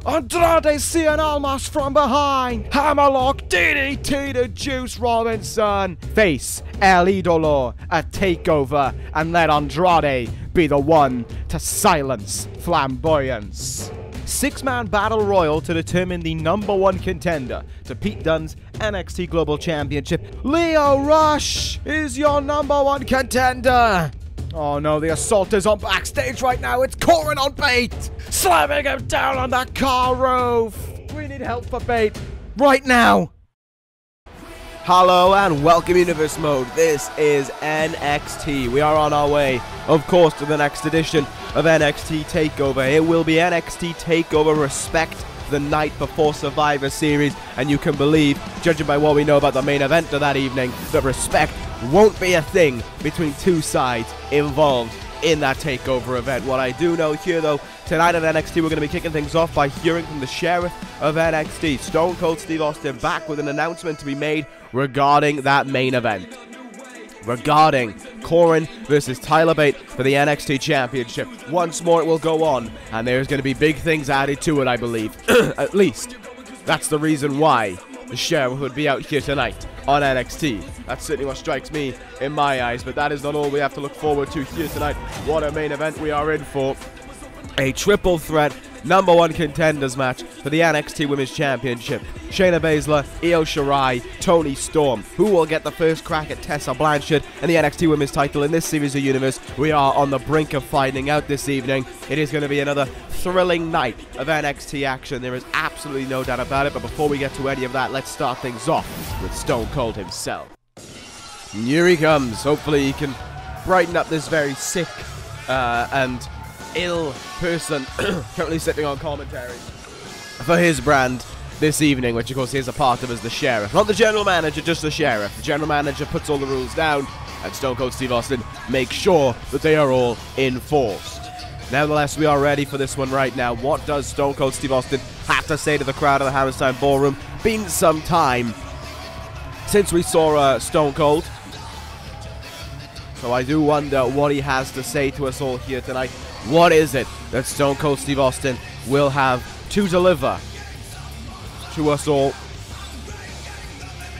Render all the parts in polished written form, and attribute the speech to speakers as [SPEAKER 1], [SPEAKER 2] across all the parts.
[SPEAKER 1] Andrade Cien Almas from behind. Hammerlock DDT to Juice Robinson. Face El Idolo at Takeover and let Andrade be the one to silence Flamboyance. Six-man battle royal to determine the #1 contender to Pete Dunne's NXT Global Championship. Lio Rush is your #1 contender. Oh no, the assault is on backstage right now. It's Corin on Bait, slamming him down on that car roof. We need help for Bait right now.
[SPEAKER 2] Hello and welcome Universe Mode. This is NXT. We are on our way, of course, to the next edition of NXT Takeover. It will be NXT Takeover Respect the night before Survivor Series, and you can believe, judging by what we know about the main event of that evening, that Respect won't be a thing between two sides involved in that Takeover event. What I do know here, though, tonight at NXT, we're going to be kicking things off by hearing from the Sheriff of NXT, Stone Cold Steve Austin, back with an announcement to be made regarding that main event. Regarding Corin versus Tyler Bate for the NXT Championship. Once more it will go on, and there's going to be big things added to it, I believe. At least, that's the reason why the Sheriff would be out here tonight on NXT. That's certainly what strikes me in my eyes, but that is not all we have to look forward to here tonight. What a main event we are in for. A triple threat #1 contenders match for the NXT Women's Championship. Shayna Baszler, Io Shirai, Toni Storm. Who will get the first crack at Tessa Blanchard and the NXT Women's title in this series of Universe? We are on the brink of finding out this evening. It is going to be another thrilling night of NXT action. There is absolutely no doubt about it. But before we get to any of that, let's start things off with Stone Cold himself. And here he comes. Hopefully he can brighten up this very sick and ill person currently sitting on commentary for his brand this evening, which of course he is a part of as the Sheriff. Not the General Manager, just the Sheriff. The General Manager puts all the rules down, and Stone Cold Steve Austin makes sure that they are all enforced. Nevertheless, we are ready for this one right now. What does Stone Cold Steve Austin have to say to the crowd of the Hammerstein Ballroom? Been some time since we saw Stone Cold, so I do wonder what he has to say to us all here tonight. What is it that Stone Cold Steve Austin will have to deliver to us all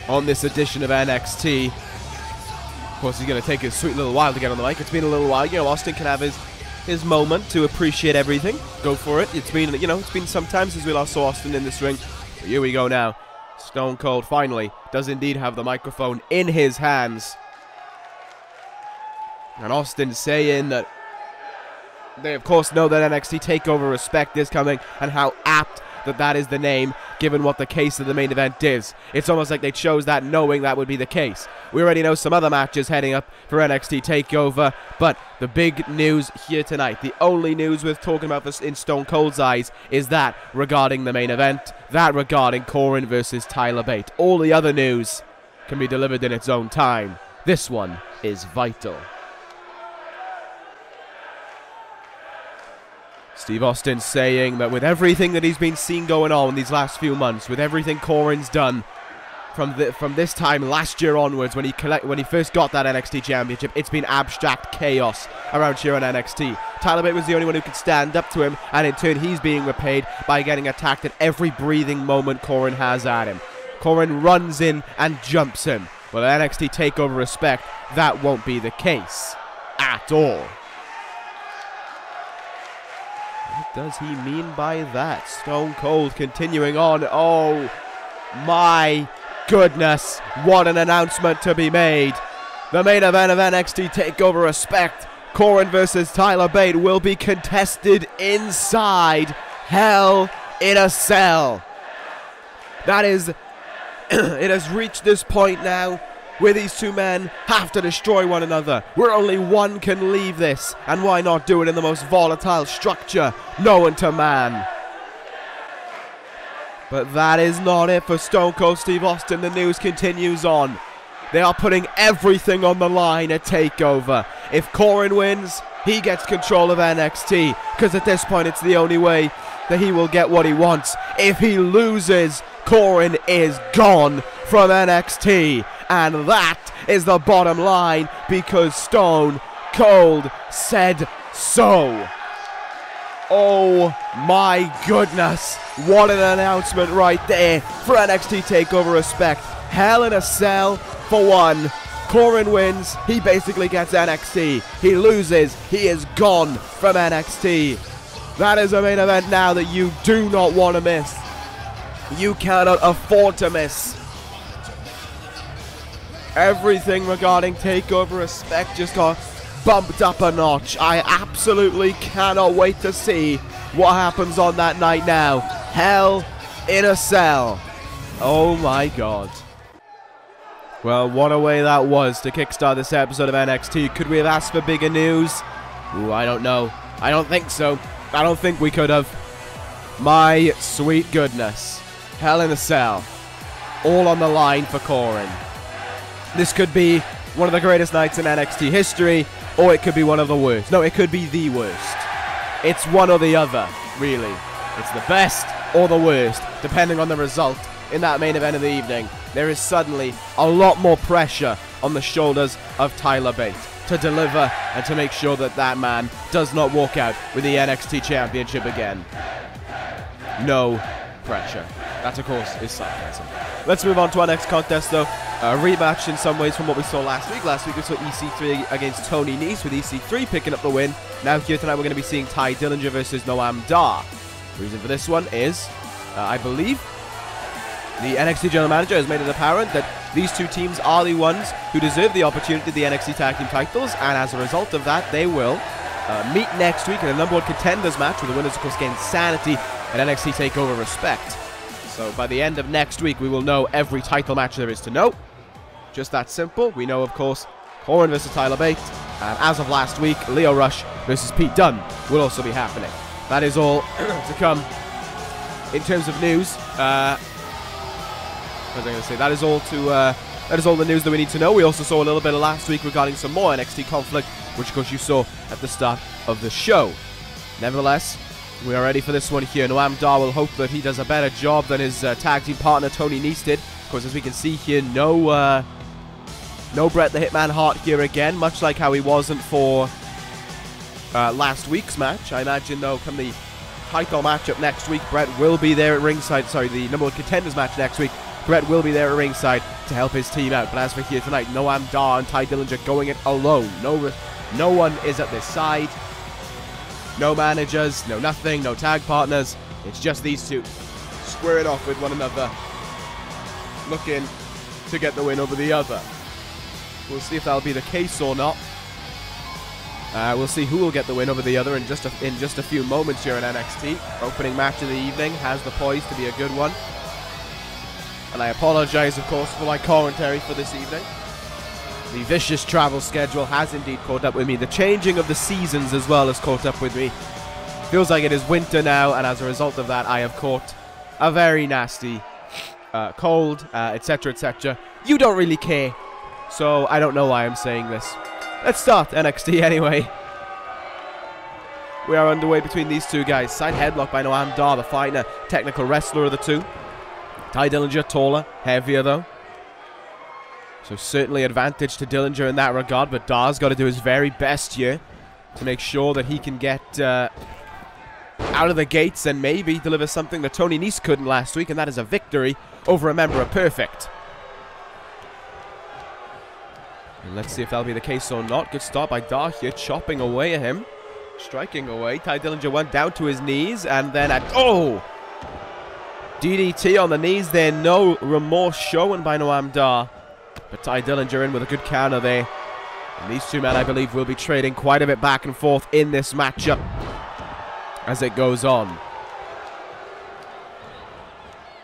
[SPEAKER 2] on this edition of NXT? Of course, he's going to take a sweet little while to get on the mic. It's been a little while. You know, Austin can have his moment to appreciate everything. Go for it. It's been, it's been some time since we last saw Austin in this ring. But here we go now. Stone Cold finally does indeed have the microphone in his hands. And Austin saying that they, of course, know that NXT TakeOver Respect is coming, and how apt that is the name, given what the case of the main event is. It's almost like they chose that knowing that would be the case. We already know some other matches heading up for NXT TakeOver, but the big news here tonight, the only news worth talking about this in Stone Cold's eyes, is that regarding the main event, that regarding Corin versus Tyler Bate. All the other news can be delivered in its own time. This one is vital. Steve Austin saying that with everything that he's been seeing going on in these last few months, with everything Corin's done from this time last year onwards when he first got that NXT Championship, it's been abstract chaos around here on NXT. Tyler Bate was the only one who could stand up to him, and in turn he's being repaid by getting attacked at every breathing moment Corin has at him. Corin runs in and jumps him. Well, NXT TakeOver Respect, that won't be the case at all. What does he mean by that? Stone Cold continuing on. Oh my goodness, what an announcement to be made. The main event of NXT TakeOver Respect, Corin versus Tyler Bate, will be contested inside Hell in a Cell. That is, it has reached this point now where these two men have to destroy one another, where only one can leave this, and why not do it in the most volatile structure known to man? But that is not it for Stone Cold Steve Austin. The news continues on. They are putting everything on the line at TakeOver. If Corin wins, he gets control of NXT, because at this point it's the only way that he will get what he wants. If he loses, Corin is gone from NXT. And that is the bottom line, because Stone Cold said so. Oh my goodness. What an announcement right there for NXT TakeOver Respect. Hell in a Cell for one. Corin wins. He basically gets NXT. He loses. He is gone from NXT. That is a main event now that you do not want to miss. You cannot afford to miss. Everything regarding TakeOver Respect just got bumped up a notch. I absolutely cannot wait to see what happens on that night now. Hell in a Cell. Oh my god. Well, what a way that was to kickstart this episode of NXT. Could we have asked for bigger news? Ooh, I don't know. I don't think so. I don't think we could have. My sweet goodness. Hell in a Cell. All on the line for Corin. This could be one of the greatest nights in NXT history, or it could be one of the worst. No, it could be the worst. It's one or the other, really. It's the best or the worst, depending on the result in that main event of the evening. There is suddenly a lot more pressure on the shoulders of Tyler Bate to deliver and to make sure that that man does not walk out with the NXT Championship again. No pressure. That, of course, is sarcasm. Let's move on to our next contest, though. A rematch in some ways from what we saw last week. Last week we saw EC3 against Toni, with EC3 picking up the win. Now here tonight we're going to be seeing Tye Dillinger versus Noam Dar. The reason for this one is, I believe, the NXT General Manager has made it apparent that these two teams are the ones who deserve the opportunity to the NXT Tag Team titles, and as a result of that, they will meet next week in a number one contenders match, with the winners, of course, getting sanity at NXT TakeOver Respect. So by the end of next week, we will know every title match there is to know. Just that simple. We know, of course, Corin versus Tyler Bate, and as of last week, Lio Rush versus Pete Dunne will also be happening. That is all to come in terms of news. What was I going to say? That is all the news that we need to know. We also saw a little bit of last week regarding some more NXT conflict, which of course you saw at the start of the show. Nevertheless, we are ready for this one here. Noam Dar will hope that he does a better job than his tag team partner Toni did. Of course, as we can see here, no Bret the Hitman Hart here again, much like how he wasn't for last week's match. I imagine, though, come the title matchup next week, Bret will be there at ringside. Sorry, the number one contenders match next week. Bret will be there at ringside to help his team out. But as for here tonight, Noam Dar and Tye Dillinger going it alone. No one is at this side. No managers, no nothing, no tag partners. It's just these two squaring off with one another, looking to get the win over the other. We'll see if that'll be the case or not. We'll see who will get the win over the other in just a few moments here in NXT. Opening match of the evening has the poise to be a good one. And I apologize, of course, for my commentary for this evening. The vicious travel schedule has indeed caught up with me. The changing of the seasons as well has caught up with me. Feels like it is winter now, and as a result of that, I have caught a very nasty cold, etc., etc. You don't really care, so I don't know why I'm saying this. Let's start NXT anyway. We are underway between these two guys. Side headlock by Noam Dar, the finer technical wrestler of the two. Tye Dillinger, taller, heavier though. So certainly advantage to Dillinger in that regard, but Dar's got to do his very best here to make sure that he can get out of the gates and maybe deliver something that Toni couldn't last week, and that is a victory over a member of Perfect. And let's see if that'll be the case or not. Good start by Dar here, chopping away at him. Striking away. Tye Dillinger went down to his knees, and then oh! DDT on the knees there. No remorse shown by Noam Dar. But Tye Dillinger in with a good counter there. And these two men, I believe, will be trading quite a bit back and forth in this matchup as it goes on.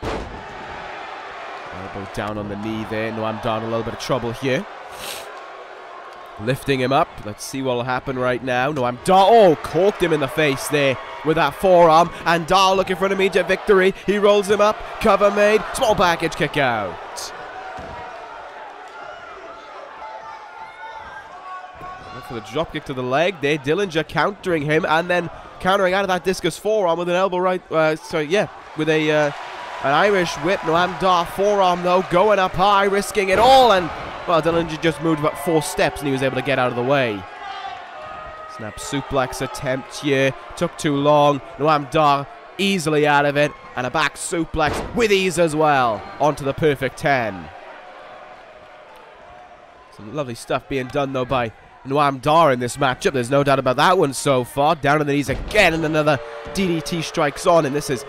[SPEAKER 2] Elbow down on the knee there. Noam Dar in a little bit of trouble here. Lifting him up. Let's see what will happen right now. Noam Dar, oh, corked him in the face there with that forearm. And Dar looking for an immediate victory. He rolls him up. Cover made. Small package kick out. For the dropkick to the leg there. Dillinger countering him and then countering out of that discus forearm with an elbow right. With an Irish whip. Noam Dar forearm though, going up high, risking it all, and well, Dillinger just moved about 4 steps and he was able to get out of the way. Snap suplex attempt here. Took too long. Noam Dar easily out of it. And a back suplex with ease as well. Onto the perfect 10. Some lovely stuff being done though by Noam Dar in this matchup. There's no doubt about that one so far. Down on the knees again, and another DDT strikes on. And this is,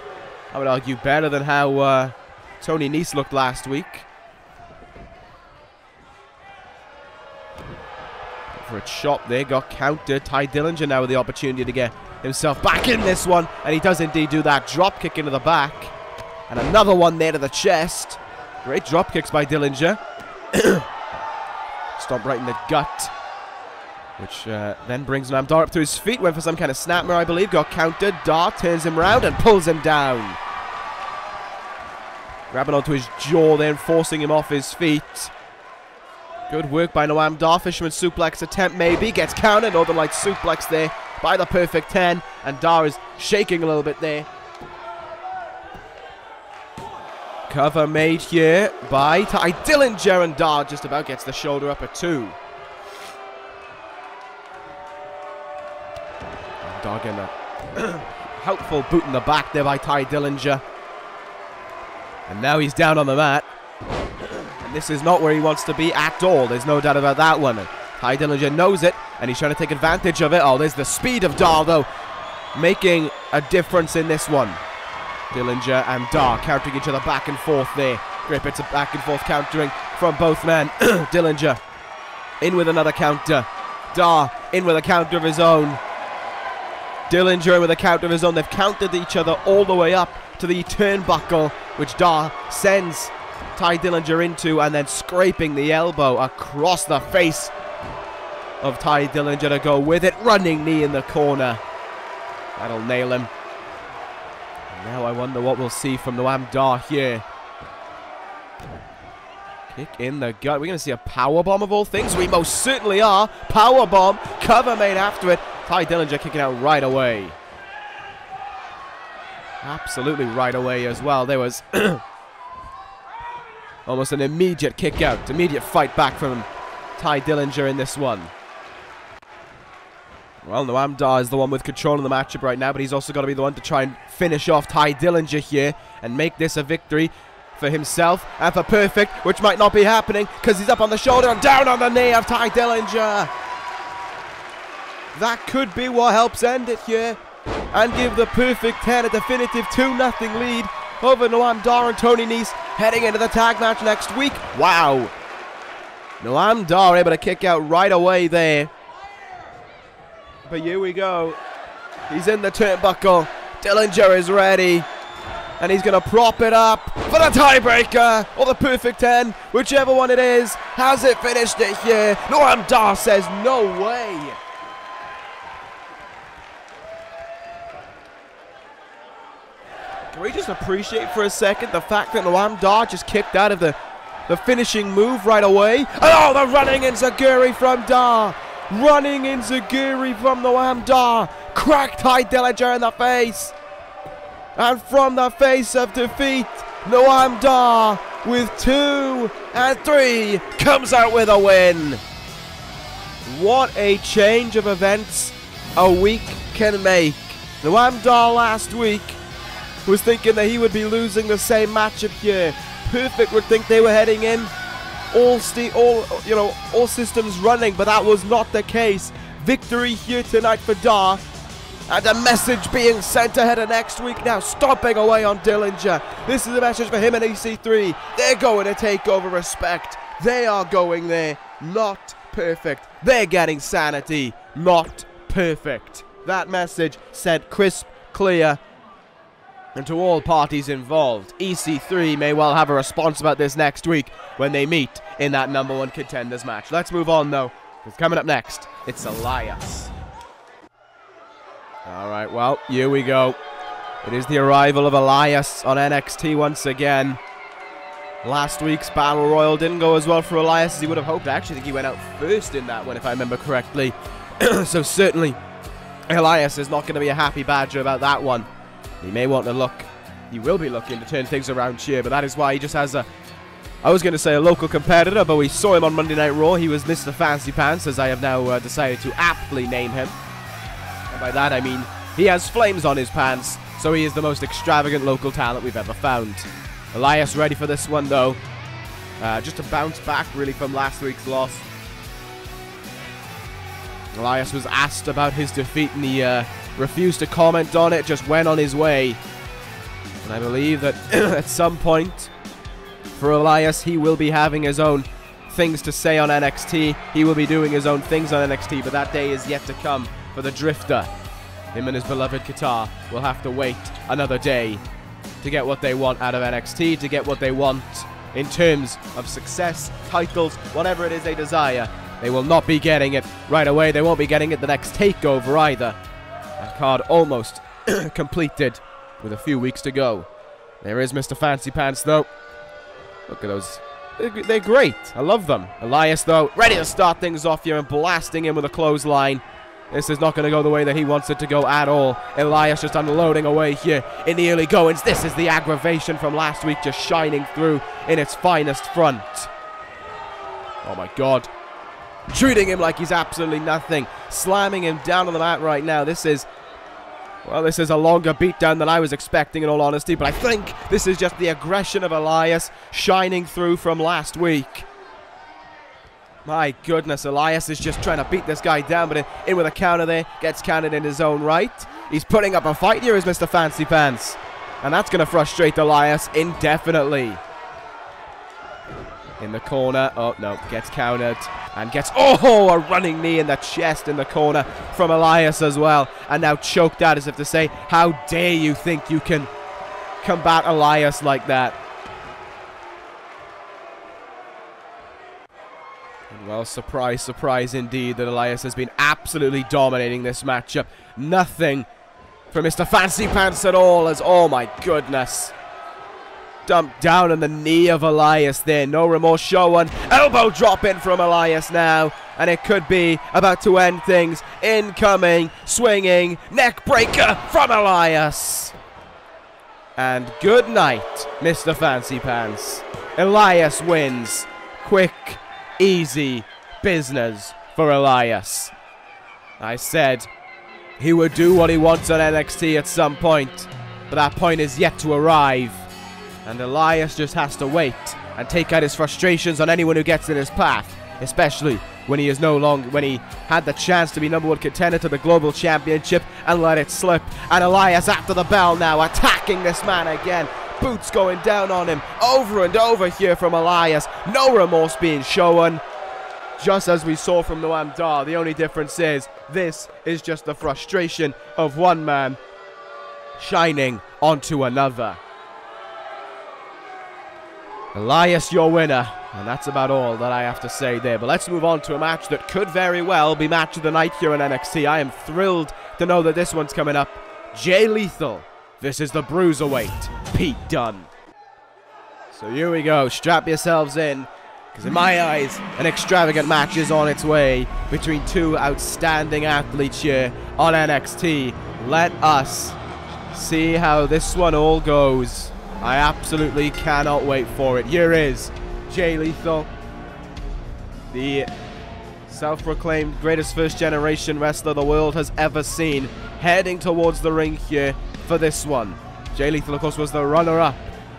[SPEAKER 2] I would argue, better than how Toni looked last week. For a chop there, got countered. Tye Dillinger now with the opportunity to get himself back in this one, and he does indeed do that. Drop kick into the back, and another one there to the chest. Great drop kicks by Dillinger. Stomp right in the gut, which then brings Noam Dar up to his feet. Went for some kind of snapmare, I believe. Got countered. Dar turns him round and pulls him down. Grabbing onto his jaw then, forcing him off his feet. Good work by Noam Dar. Fisherman suplex attempt maybe. Gets countered. Northern Light suplex there by the perfect 10. And Dar is shaking a little bit there. Cover made here by Tye Dillinger, and Dar just about gets the shoulder up at 2. And Dar getting a helpful boot in the back there by Tye Dillinger. And now he's down on the mat. And this is not where he wants to be at all. There's no doubt about that one. Tye Dillinger knows it, and he's trying to take advantage of it. Oh, there's the speed of Dar, though, making a difference in this one. Dillinger and Dar countering each other back and forth there. Great bits of back and forth countering from both men. Dillinger in with another counter. Dar in with a counter of his own. Dillinger in with a counter of his own. They've countered each other all the way up to the turnbuckle, which Dar sends Tye Dillinger into, and then scraping the elbow across the face of Tye Dillinger to go with it. Running knee in the corner. That'll nail him. And now I wonder what we'll see from Noam Dar here. Kick in the gut. We're going to see a powerbomb of all things. We most certainly are. Powerbomb. Cover made after it. Tye Dillinger kicking out right away. Absolutely right away as well. There was almost an immediate kick out. Immediate fight back from Tye Dillinger in this one. Well, Noam Dar is the one with control in the matchup right now, but he's also got to be the one to try and finish off Tye Dillinger here and make this a victory for himself and for Perfect, which might not be happening because he's up on the shoulder and down on the knee of Tye Dillinger. That could be what helps end it here and give the Perfect 10 a definitive 2-0 lead over Noam Dar and Toni heading into the tag match next week. Wow. Noam Dar able to kick out right away there. But here we go. He's in the turnbuckle. Dillinger is ready. And he's going to prop it up for the tiebreaker or the Perfect 10. Whichever one it is. Has it finished it here? Noam Dar says no way. Can we just appreciate for a second the fact that Noam Dar just kicked out of the finishing move right away? And oh, the running enziguri from Dar. Running enziguri from Noam Dar. Cracked Tye Dillinger in the face. And from the face of defeat, Noam Dar with 2 and 3 comes out with a win. What a change of events a week can make. Noam Dar last week was thinking that he would be losing the same matchup here. Perfect would think they were heading in all systems running, but that was not the case. Victory here tonight for Dar, and a message being sent ahead of next week now, stomping away on Dillinger. This is a message for him and EC3. They're going to take over respect. They are going there, not Perfect. They're getting sanity, not Perfect. That message sent crisp, clear, and to all parties involved. EC3 may well have a response about this next week when they meet in that #1 contenders match. Let's move on though, because coming up next, it's Elias. Alright, well, here we go. It is the arrival of Elias on NXT once again. Last week's Battle Royal didn't go as well for Elias as he would have hoped. I actually think he went out first in that one, if I remember correctly. So certainly, Elias is not going to be a happy badger about that one. He may want to look, he will be looking to turn things around here, but that is why he just has a, I was going to say a local competitor, but we saw him on Monday Night Raw. He was Mr. Fancy Pants, as I have now decided to aptly name him. And by that I mean he has flames on his pants, so he is the most extravagant local talent we've ever found. Elias ready for this one though. Just to bounce back really from last week's loss. Elias was asked about his defeat and he refused to comment on it, just went on his way. And I believe that at some point for Elias, he will be having his own things to say on NXT. He will be doing his own things on NXT, but that day is yet to come for the Drifter. Him and his beloved Qatar will have to wait another day to get what they want out of NXT, to get what they want in terms of success, titles, whatever it is they desire. They will not be getting it right away. They won't be getting it the next Takeover either. That card almost completed with a few weeks to go. There is Mr. Fancy Pants though. Look at those. They're great. I love them. Elias though, ready to start things off here and blasting in with a clothesline. This is not going to go the way that he wants it to go at all. Elias just unloading away here in the early goings. This is the aggravation from last week just shining through in its finest front. Oh my god. Treating him like he's absolutely nothing. Slamming him down on the mat right now. This is a longer beatdown than I was expecting in all honesty. But I think this is just the aggression of Elias shining through from last week. My goodness, Elias is just trying to beat this guy down, but in with a counter there. Gets countered in his own right. He's putting up a fight here as Mr. Fancy Pants. And that's going to frustrate Elias indefinitely. In the corner. Oh, no. Gets countered. And gets, oh, a running knee in the chest in the corner from Elias as well. And now choked out as if to say, how dare you think you can combat Elias like that. Well, surprise, surprise indeed that Elias has been absolutely dominating this matchup. Nothing for Mr. Fancy Pants at all as, oh my goodness. Dumped down on the knee of Elias there. No remorse showing. Elbow drop in from Elias now. And it could be about to end things. Incoming, swinging, neck breaker from Elias. And good night, Mr. Fancy Pants. Elias wins. Quick, easy business for Elias. I said he would do what he wants on NXT at some point, but that point is yet to arrive. And Elias just has to wait and take out his frustrations on anyone who gets in his path, especially when he is no longer, when he had the chance to be #1 contender to the Global Championship and let it slip. And Elias after the bell now, attacking this man again. Boots going down on him over and over here from Elias. No remorse being shown. Just as we saw from Noam Dar, the only difference is this is just the frustration of one man shining onto another. Elias, your winner. And that's about all that I have to say there. But let's move on to a match that could very well be match of the night here in NXT. I am thrilled to know that this one's coming up. Jay Lethal. This is the Bruiserweight, Pete Dunne. So here we go. Strap yourselves in. Because in my eyes, an extravagant match is on its way between two outstanding athletes here on NXT. Let us see how this one all goes. I absolutely cannot wait for it. Here is Jay Lethal, the self-proclaimed greatest first-generation wrestler the world has ever seen, heading towards the ring here for this one. Jay Lethal, of course, was the runner-up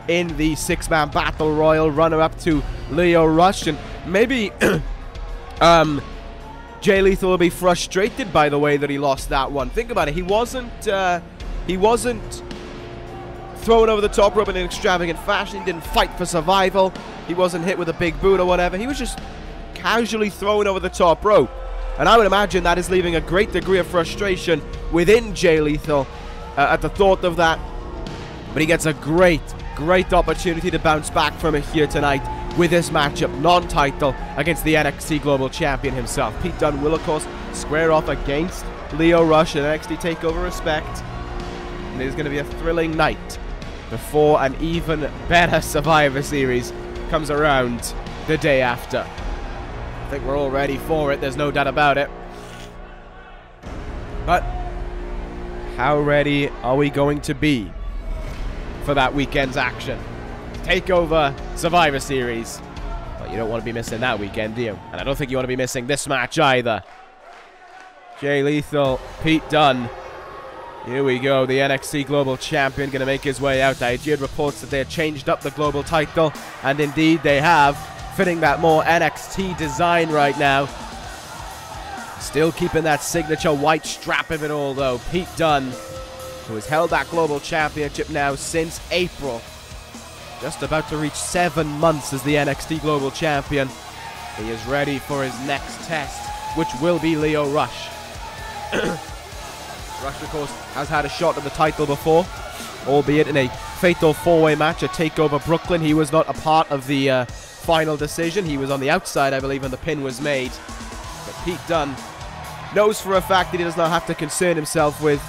[SPEAKER 2] in the six-man battle royal, runner-up to Lio Rush, and maybe Jay Lethal will be frustrated by the way that he lost that one. Think about it. He wasn't thrown over the top rope in an extravagant fashion. He didn't fight for survival. He wasn't hit with a big boot or whatever. He was just casually thrown over the top rope. And I would imagine that is leaving a great degree of frustration within Jay Lethal at the thought of that. But he gets a great opportunity to bounce back from it here tonight with this matchup, non-title, against the NXT Global Champion himself. Pete Dunne will, of course, square off against Lio Rush in NXT TakeOver Respect. And it is going to be a thrilling night before an even better Survivor Series comes around the day after. I think we're all ready for it, there's no doubt about it. But how ready are we going to be for that weekend's action? TakeOver Survivor Series. But you don't want to be missing that weekend, do you? And I don't think you want to be missing this match either. Jay Lethal, Pete Dunne. Here we go, the NXT Global Champion going to make his way out. I heard reports that they had changed up the global title, and indeed they have, fitting that more NXT design right now. Still keeping that signature white strap of it all, though. Pete Dunne, who has held that global championship now since April. Just about to reach 7 months as the NXT Global Champion. He is ready for his next test, which will be Lio Rush. Rush, of course, has had a shot at the title before, albeit in a fatal 4-way match at TakeOver Brooklyn. He was not a part of the final decision. He was on the outside, I believe, when the pin was made. But Pete Dunne knows for a fact that he does not have to concern himself with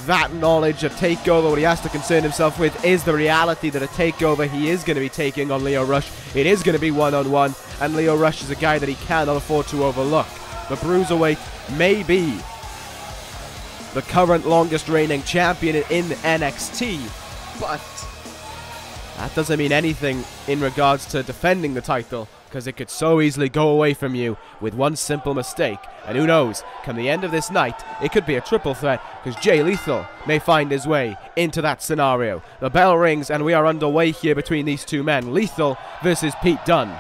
[SPEAKER 2] that knowledge of TakeOver. What he has to concern himself with is the reality that at TakeOver he is going to be taking on Lio Rush. It is going to be one-on-one, and Lio Rush is a guy that he cannot afford to overlook. The Bruiserweight may be the current longest reigning champion in NXT, but that doesn't mean anything in regards to defending the title, because it could so easily go away from you with one simple mistake. And who knows, come the end of this night, it could be a triple threat, because Jay Lethal may find his way into that scenario. The bell rings and we are underway here between these two men, Lethal versus Pete Dunne.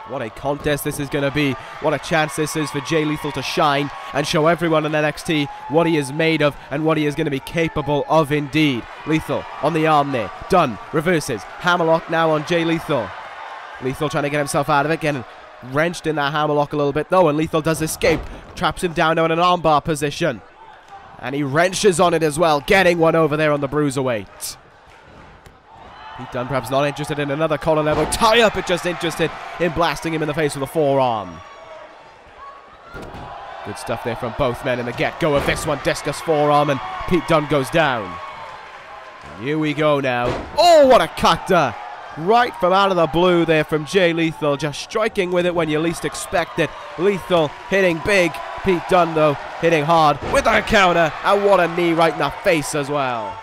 [SPEAKER 2] What a contest this is going to be. What a chance this is for Jay Lethal to shine and show everyone in NXT what he is made of and what he is going to be capable of indeed. Lethal on the arm there. Dunne reverses. Hammerlock now on Jay Lethal. Lethal trying to get himself out of it. Getting wrenched in that hammerlock a little bit though, and Lethal does escape. Traps him down now in an armbar position. And he wrenches on it as well, getting one over there on the Bruiserweight. Pete Dunne perhaps not interested in another collar level tie-up, but just interested in blasting him in the face with a forearm. Good stuff there from both men in the get-go of this one. Discus forearm, and Pete Dunne goes down. And here we go now. Oh, what a cutter! Right from out of the blue there from Jay Lethal, just striking with it when you least expect it. Lethal hitting big. Pete Dunne, though, hitting hard with a counter, and what a knee right in the face as well.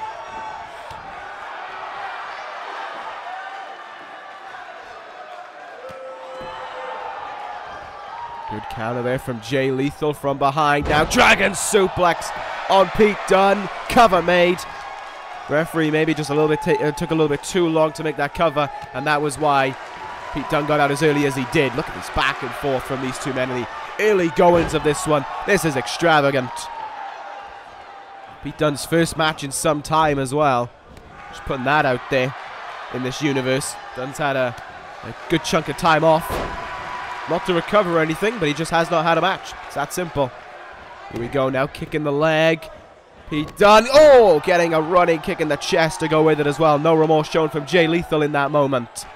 [SPEAKER 2] Good counter there from Jay Lethal from behind. Now Dragon suplex on Pete Dunne. Cover made. Referee maybe just a little bit took a little bit too long to make that cover, and that was why Pete Dunne got out as early as he did. Look at this back and forth from these two men in the early goings of this one. This is extravagant. Pete Dunne's first match in some time as well. Just putting that out there in this universe. Dunne's had a good chunk of time off. Not to recover or anything, but he just has not had a match. It's that simple. Here we go now, kicking the leg. Pete Dunne, oh, getting a running kick in the chest to go with it as well. No remorse shown from Jay Lethal in that moment.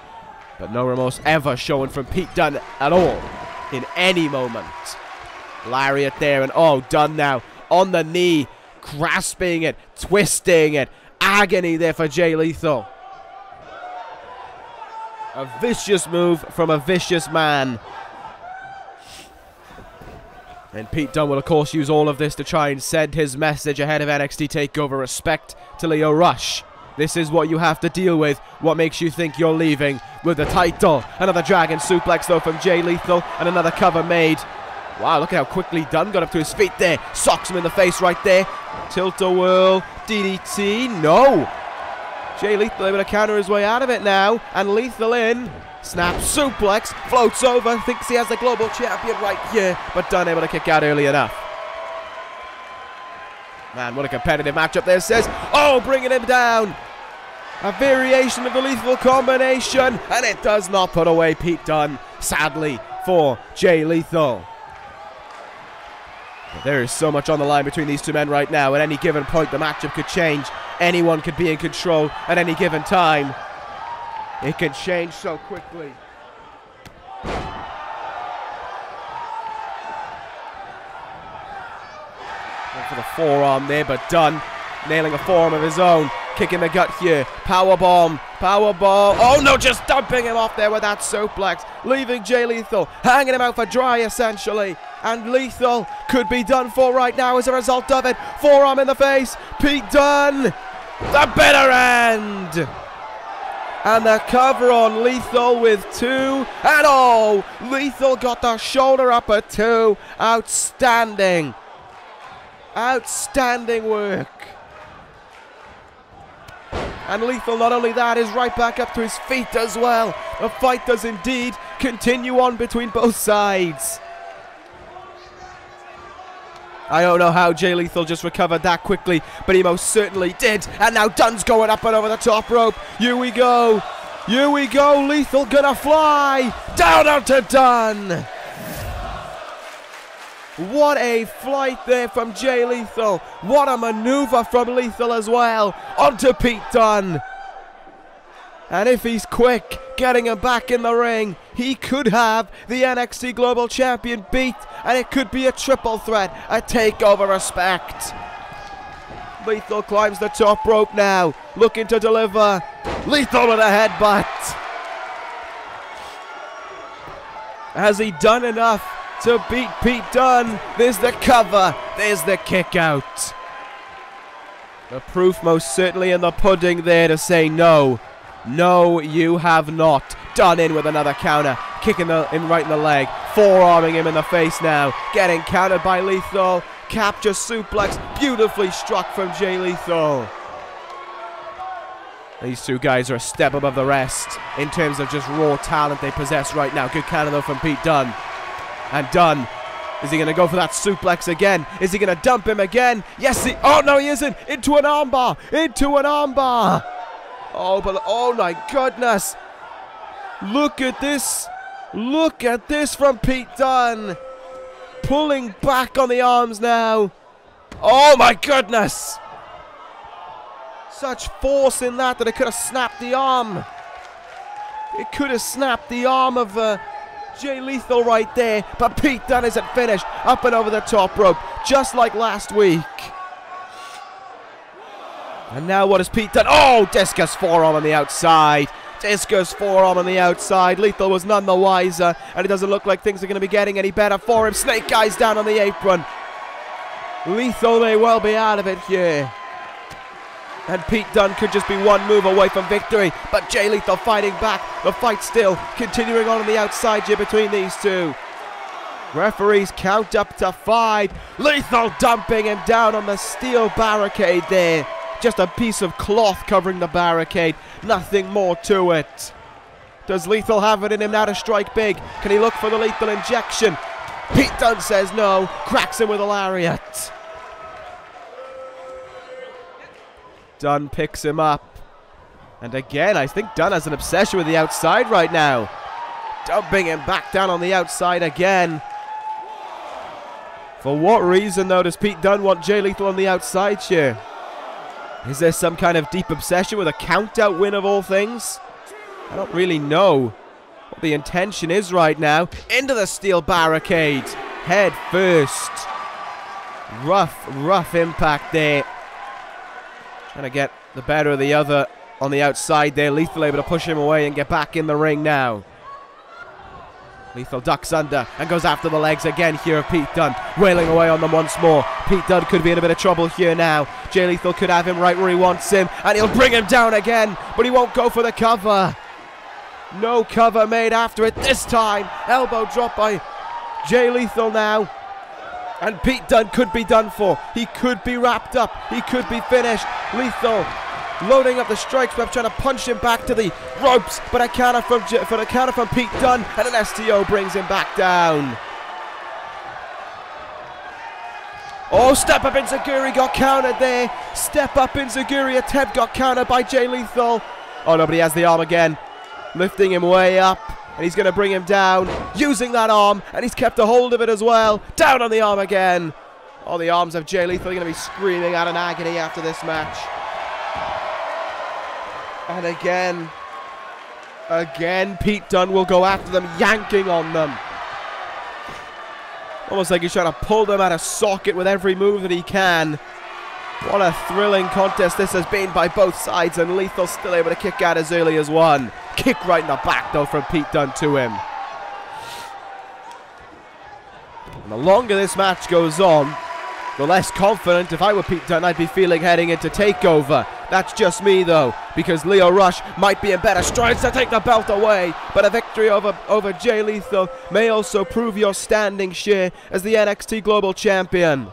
[SPEAKER 2] But no remorse ever shown from Pete Dunne at all in any moment. Lariat there, and oh, Dunne now on the knee, grasping it, twisting it. Agony there for Jay Lethal. A vicious move from a vicious man. And Pete Dunne will, of course, use all of this to try and send his message ahead of NXT TakeOver. Respect to Lio Rush. This is what you have to deal with. What makes you think you're leaving with the title? Another Dragon suplex, though, from Jay Lethal, and another cover made. Wow, look at how quickly Dunne got up to his feet there. Socks him in the face right there. Tilt-a-whirl, DDT, no. Jay Lethal able to counter his way out of it now, and Lethal in. Snap suplex, floats over, thinks he has the global champion right here, but Dunne able to kick out early enough. Man, what a competitive matchup there, says. Oh, bringing him down. A variation of the lethal combination, and it does not put away Pete Dunne, sadly, for Jay Lethal. But there is so much on the line between these two men right now. At any given point, the matchup could change. Anyone could be in control at any given time. It can change so quickly. Going for the forearm there, but Dunne nailing a forearm of his own. Kicking the gut here. Powerbomb. Powerbomb. Oh no, just dumping him off there with that suplex. Leaving Jay Lethal. Hanging him out for dry, essentially. And Lethal could be done for right now as a result of it. Forearm in the face. Pete Dunne. The bitter end. And the cover on Lethal with 2. And oh, Lethal got the shoulder up at 2. Outstanding. Outstanding work. And Lethal, not only that, is right back up to his feet as well. The fight does indeed continue on between both sides. I don't know how Jay Lethal just recovered that quickly, but he most certainly did. And now Dunne's going up and over the top rope. Here we go. Here we go. Lethal gonna fly. Down onto Dunne. What a flight there from Jay Lethal. What a maneuver from Lethal as well. Onto Pete Dunne. And if he's quick, getting him back in the ring, he could have the NXT Global Champion beat, and it could be a triple threat, a takeover respect. Lethal climbs the top rope now, looking to deliver. Lethal with a headbutt. Has he done enough to beat Pete Dunne? There's the cover, there's the kick out. The proof most certainly in the pudding there to say no. No, you have not. Dunne in with another counter, kicking him right in the leg, forearming him in the face now, getting countered by Lethal. Capture suplex, beautifully struck from Jay Lethal. These two guys are a step above the rest in terms of just raw talent they possess right now. Good counter though from Pete Dunne. And Dunne, is he going to go for that suplex again? Is he going to dump him again? Yes, oh no, he isn't. Into an armbar, into an armbar. Oh, but oh my goodness. Look at this. Look at this from Pete Dunne. Pulling back on the arms now. Oh my goodness. Such force in that it could have snapped the arm. It could have snapped the arm of Jay Lethal right there. But Pete Dunne isn't finished. Up and over the top rope. Just like last week. And now what has Pete done? Oh, discus forearm on the outside. Discus forearm on the outside. Lethal was none the wiser. And it doesn't look like things are going to be getting any better for him. Snake eyes down on the apron. Lethal may well be out of it here. And Pete Dunne could just be one move away from victory. But Jay Lethal fighting back. The fight still continuing on the outside here between these two. Referees count up to 5. Lethal dumping him down on the steel barricade there. Just a piece of cloth covering the barricade. Nothing more to it. Does Lethal have it in him now to strike big? Can he look for the lethal injection? Pete Dunne says no. Cracks him with a lariat. Dunne picks him up. And again, I think Dunne has an obsession with the outside right now. Dumping him back down on the outside again. For what reason, though, does Pete Dunne want Jay Lethal on the outside here? Is there some kind of deep obsession with a count-out win of all things? I don't really know what the intention is right now. Into the steel barricade. Head first. Rough impact there. Trying to get the better of the other on the outside there. Lethal able to push him away and get back in the ring now. Lethal ducks under and goes after the legs again here of Pete Dunne. Wailing away on them once more. Pete Dunne could be in a bit of trouble here now. Jay Lethal could have him right where he wants him. And he'll bring him down again. But he won't go for the cover. No cover made after it this time. Elbow drop by Jay Lethal now. And Pete Dunne could be done for. He could be wrapped up. He could be finished. Lethal loading up the strikes, but trying to punch him back to the ropes. But a counter from Pete Dunne, and an STO brings him back down. Oh, step up Enziguri got countered there. Step up Enziguri attempt got countered by Jay Lethal. Oh no, but he has the arm again, lifting him way up, and he's going to bring him down using that arm, and he's kept a hold of it as well. Down on the arm again. Oh, the arms of Jay Lethal are going to be screaming out in agony after this match. And again, Pete Dunne will go after them, yanking on them. Almost like he's trying to pull them out of socket with every move that he can. What a thrilling contest this has been by both sides, and Lethal still able to kick out as early as one. Kick right in the back, though, from Pete Dunne to him. And the longer this match goes on, the less confident, if I were Pete Dunne, I'd be feeling heading into TakeOver. That's just me, though, because Lio Rush might be in better strides to take the belt away. But a victory over Jay Lethal may also prove your standing share as the NXT Global Champion.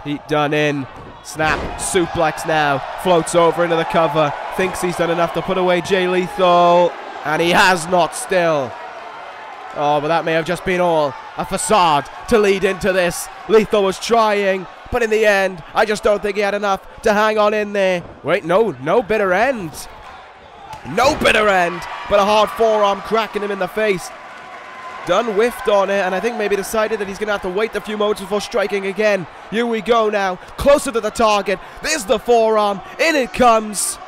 [SPEAKER 2] Pete Dunne in. Snap, suplex now. Floats over into the cover. Thinks he's done enough to put away Jay Lethal. And he has not still. Oh, but that may have just been all a facade to lead into this. Lethal was trying, but in the end, I just don't think he had enough to hang on in there. Wait, no bitter end. No bitter end, but a hard forearm cracking him in the face. Dunne whiffed on it, and I think maybe decided that he's going to have to wait a few moments before striking again. Here we go now, closer to the target. There's the forearm, in it comes.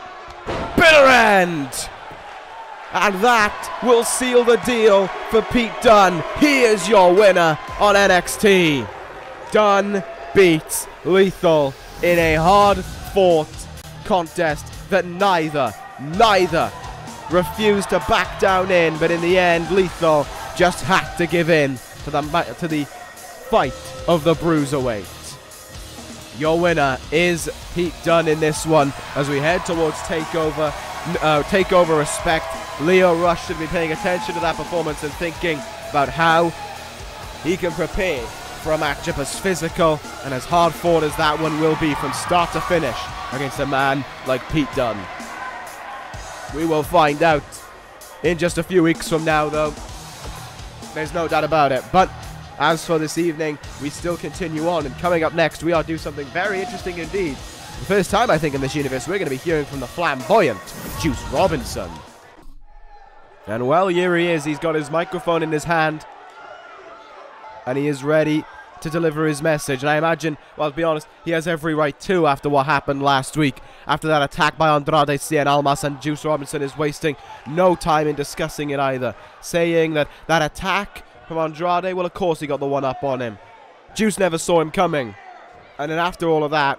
[SPEAKER 2] Bitter end. And that will seal the deal for Pete Dunne. He is your winner on NXT. Dunne beats Lethal in a hard-fought contest that neither refused to back down in, but in the end, Lethal just had to give in to the fight of the Bruiserweight. Your winner is Pete Dunne in this one as we head towards Takeover. Takeover respect. Leo Rush should be paying attention to that performance and thinking about how he can prepare for a matchup as physical and as hard fought as that one will be from start to finish against a man like Pete Dunne. We will find out in just a few weeks from now, though. There's no doubt about it. But as for this evening, we still continue on, and coming up next, we are doing something very interesting indeed. The first time, I think, in this universe, we're going to be hearing from the flamboyant Juice Robinson. And well, here he is. He's got his microphone in his hand, and he is ready to deliver his message. And I imagine, well, to be honest, he has every right to after what happened last week. After that attack by Andrade, Cien, Almas, and Juice Robinson is wasting no time in discussing it either. Saying that that attack from Andrade, well, of course he got the one up on him. Juice never saw him coming. And then after all of that,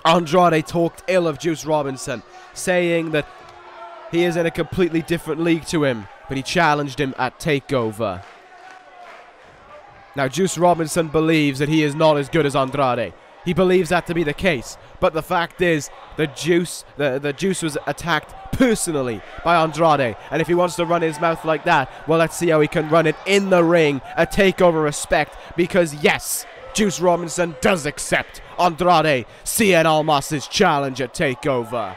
[SPEAKER 2] Andrade talked ill of Juice Robinson, saying that he is in a completely different league to him, but he challenged him at Takeover. Now, Juice Robinson believes that he is not as good as Andrade. He believes that to be the case. But the fact is, the Juice was attacked personally by Andrade. And if he wants to run his mouth like that, well, let's see how he can run it in the ring. A Takeover respect. Because, yes, Juice Robinson does accept Andrade Cien Almas' challenge at Takeover.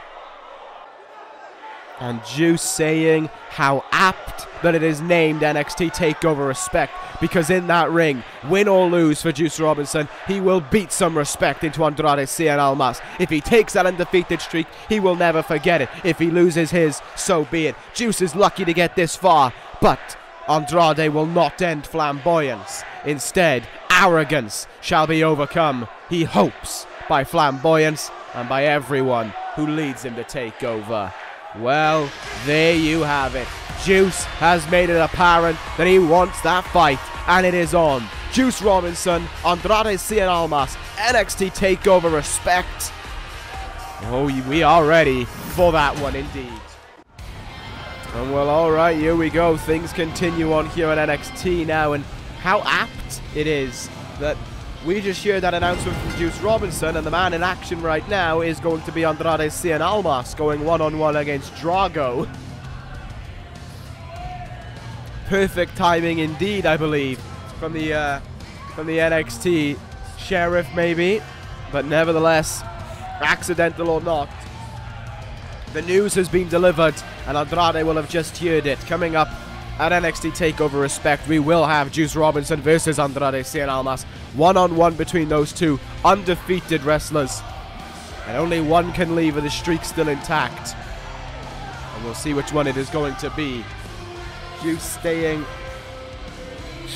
[SPEAKER 2] And Juice saying how apt that it is named NXT TakeOver Respect, because in that ring, win or lose for Juice Robinson, he will beat some respect into Andrade Cien Almas. If he takes that undefeated streak, he will never forget it. If he loses his, so be it. Juice is lucky to get this far, but Andrade will not end flamboyance. Instead, arrogance shall be overcome, he hopes, by flamboyance and by everyone who leads him to TakeOver. Well, there you have it. Juice has made it apparent that he wants that fight, and it is on. Juice Robinson, Andrade Cien Almas, NXT TakeOver Respect. Oh, we are ready for that one indeed. And well, alright, here we go. Things continue on here at NXT now, and how apt it is that we just heard that announcement from Juice Robinson, and the man in action right now is going to be Andrade Cien Almas, going one-on-one against Drago. Perfect timing indeed, I believe, from the NXT sheriff, maybe, but nevertheless, accidental or not, the news has been delivered, and Andrade will have just heard it. Coming up at NXT TakeOver Respect, we will have Juice Robinson versus Andrade Cien Almas. One-on-one between those two undefeated wrestlers. And only one can leave with the streak still intact. And we'll see which one it is going to be. Juice staying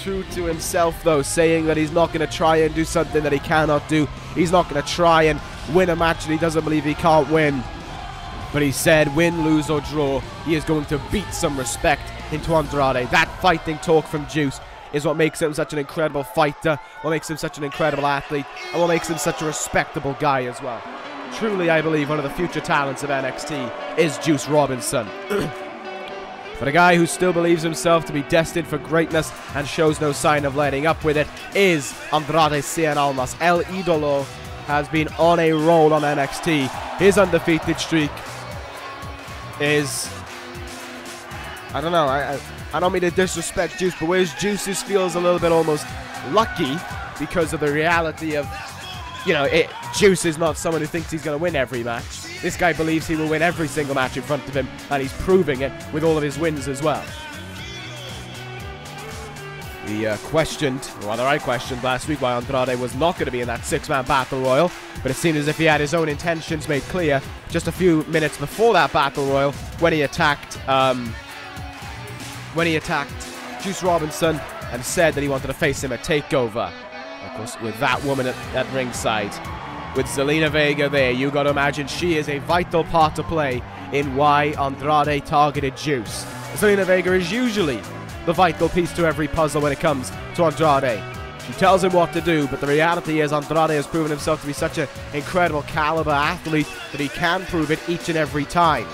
[SPEAKER 2] true to himself, though, saying that he's not going to try and do something that he cannot do. He's not going to try and win a match that he doesn't believe he can't win. But he said, win, lose, or draw, he is going to beat some respect into Andrade. That fighting talk from Juice is what makes him such an incredible fighter, what makes him such an incredible athlete, and what makes him such a respectable guy as well. Truly, I believe one of the future talents of NXT is Juice Robinson. But a guy who still believes himself to be destined for greatness and shows no sign of letting up with it is Andrade Cien Almas. El Idolo has been on a roll on NXT. His undefeated streak is, I don't know, I don't mean to disrespect Juice, but whereas Juice's feels a little bit almost lucky because of the reality of
[SPEAKER 1] you know, Juice is not someone who thinks he's going to win every match. This guy believes he will win every single match in front of him, and he's proving it with all of his wins as well. We questioned, or rather I questioned last week why Andrade was not going to be in that 6-man battle royal, but it seemed as if he had his own intentions made clear just a few minutes before that battle royal when he attacked Juice Robinson and said that he wanted to face him at Takeover. Of course, with that woman at ringside, with Zelina Vega there, you got to imagine she is a vital part to play in why Andrade targeted Juice. Zelina Vega is usually the vital piece to every puzzle when it comes to Andrade. She tells him what to do, but the reality is Andrade has proven himself to be such an incredible caliber athlete that he can prove it each and every time.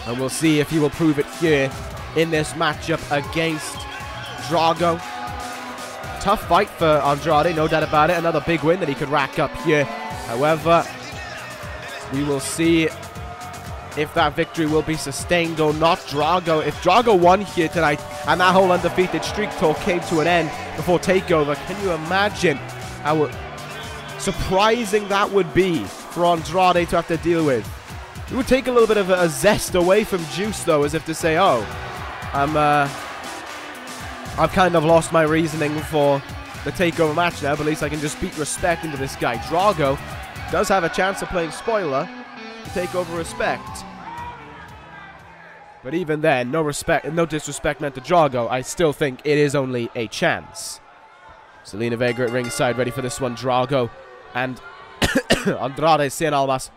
[SPEAKER 1] And we'll see if he will prove it here in this matchup against Drago. Tough fight for Andrade, no doubt about it. Another big win that he could rack up here. However, we will see if that victory will be sustained or not. If Drago won here tonight and that whole undefeated streak talk came to an end before Takeover, can you imagine how surprising that would be for Andrade to have to deal with? It would take a little bit of a zest away from Juice, though, as if to say, oh, I've kind of lost my reasoning for the Takeover match now, but at least I can just beat respect into this guy. Drago does have a chance of playing spoiler to take over respect. But even then, no disrespect meant to Drago, I still think it is only a chance. Zelina Vega at ringside, ready for this one. Drago and Andrade, Cien, Almas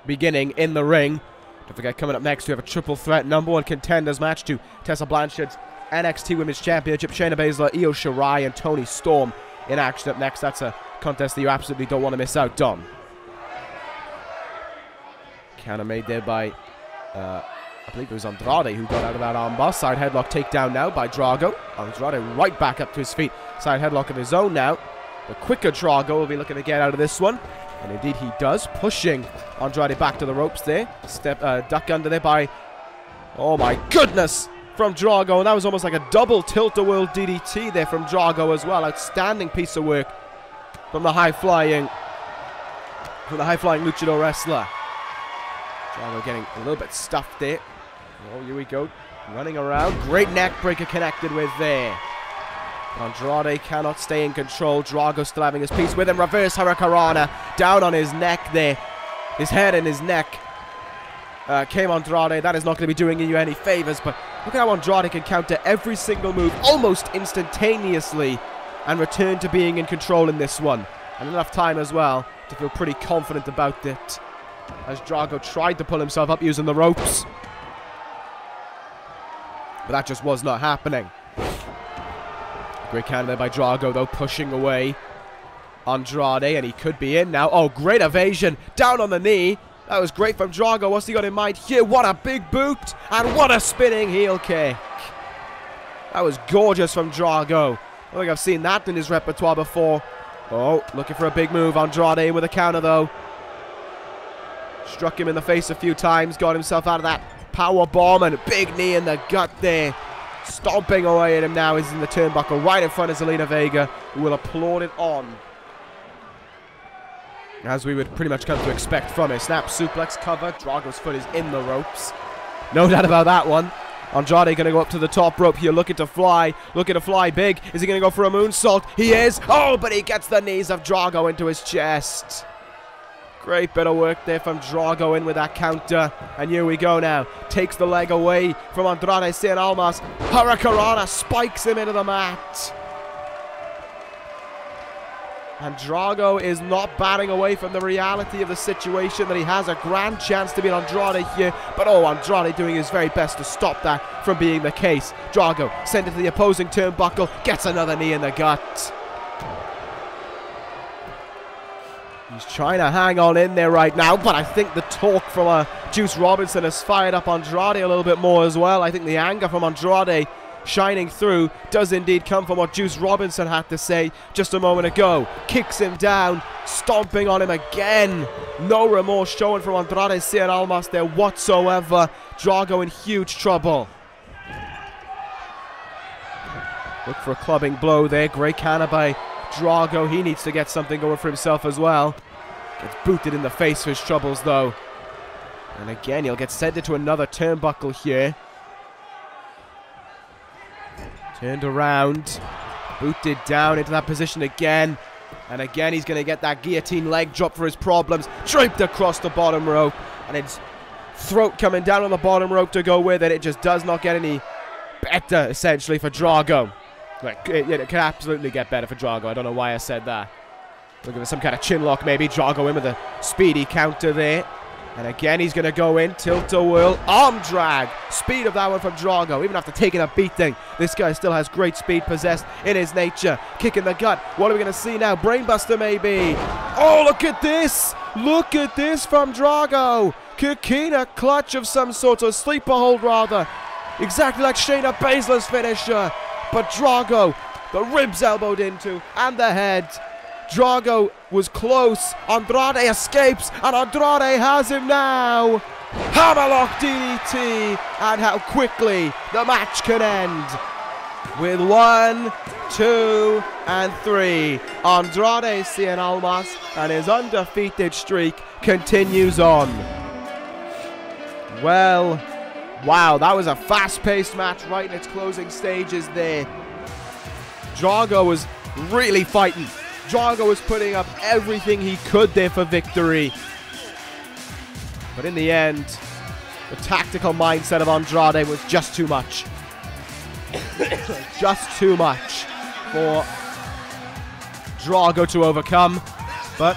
[SPEAKER 1] beginning in the ring. Don't forget, coming up next, we have a triple threat #1 contenders match to Tessa Blanchard's NXT Women's Championship. Shayna Baszler, Io Shirai, and Toni Storm in action up next. That's a contest that you absolutely don't want to miss out on. Counter made there by, I believe it was Andrade who got out of that armbar. Side headlock takedown now by Drago. Andrade right back up to his feet. Side headlock of his own now. The quicker Drago will be looking to get out of this one. And indeed he does, pushing Andrade back to the ropes there. Duck under there by, oh my goodness, from Drago. And that was almost like a double tilt-a-whirl DDT there from Drago as well. Outstanding piece of work from the high-flying luchador wrestler. Drago getting a little bit stuffed there. Oh, here we go. Running around. Great neck breaker connected with there. Andrade cannot stay in control. Drago still having his piece with him. Reverse Hurricanrana down on his neck there. His head and his neck. Came Andrade. That is not going to be doing you any favors. But look at how Andrade can counter every single move almost instantaneously and return to being in control in this one. And enough time as well to feel pretty confident about it, as Drago tried to pull himself up using the ropes. But that just was not happening. Great counter there by Drago, though, pushing away Andrade, and he could be in now. Oh, great evasion. Down on the knee. That was great from Drago. What's he got in mind here? What a big boot. And what a spinning heel kick. That was gorgeous from Drago. I don't think I've seen that in his repertoire before. Oh, looking for a big move. Andrade with a counter, though. Struck him in the face a few times. Got himself out of that power bomb, and a big knee in the gut there. Stomping away at him now. He's in the turnbuckle right in front of Zelina Vega, who will applaud it on, as we would pretty much come to expect from it. Snap suplex cover. Drago's foot is in the ropes. No doubt about that one. Andrade going to go up to the top rope here, looking to fly big. Is he going to go for a moonsault? He is. Oh, but he gets the knees of Drago into his chest. Great bit of work there from Drago in with that counter. And here we go now. Takes the leg away from Andrade, Cien, Almas. Hurricanrana spikes him into the mat. And Drago is not batting away from the reality of the situation, that he has a grand chance to beat Andrade here. But oh, Andrade doing his very best to stop that from being the case. Drago sent it to the opposing turnbuckle. Gets another knee in the gut. He's trying to hang on in there right now, but I think the talk from Juice Robinson has fired up Andrade a little bit more as well. I think the anger from Andrade shining through does indeed come from what Juice Robinson had to say just a moment ago. Kicks him down, stomping on him again. No remorse showing from Andrade, Cien, Almas there whatsoever. Drago in huge trouble. Look for a clubbing blow there. Great counter by Drago, he needs to get something going for himself as well. Gets booted in the face for his troubles, though. And again, he'll get sent into another turnbuckle here. Turned around. Booted down into that position again. And again, he's going to get that guillotine leg drop for his problems. Draped across the bottom rope. And it's throat coming down on the bottom rope to go with it. It just does not get any better, essentially, for Drago. Like, it can absolutely get better for Drago. I don't know why I said that. Looking for some kind of chin lock, maybe. Drago in with a speedy counter there. And again, he's going to go in. Tilt-a-whirl. Arm drag. Speed of that one from Drago. Even after taking a beating, this guy still has great speed possessed in his nature. Kick in the gut. What are we going to see now? Brainbuster, maybe. Oh, look at this. Look at this from Drago. Kikina clutch of some sort, of sleeper hold, rather. Exactly like Shayna Baszler's finisher. But Drago, the ribs elbowed into, and the head. Drago was close. Andrade escapes, and Andrade has him now. Hammerlock DDT, and how quickly the match can end. With 1, 2, and 3. Andrade Cien Almas, and his undefeated streak continues on. Well, wow, that was a fast-paced match right in its closing stages there. Drago was really fighting. Drago was putting up everything he could there for victory. But in the end, the tactical mindset of Andrade was just too much. Just too much for Drago to overcome. But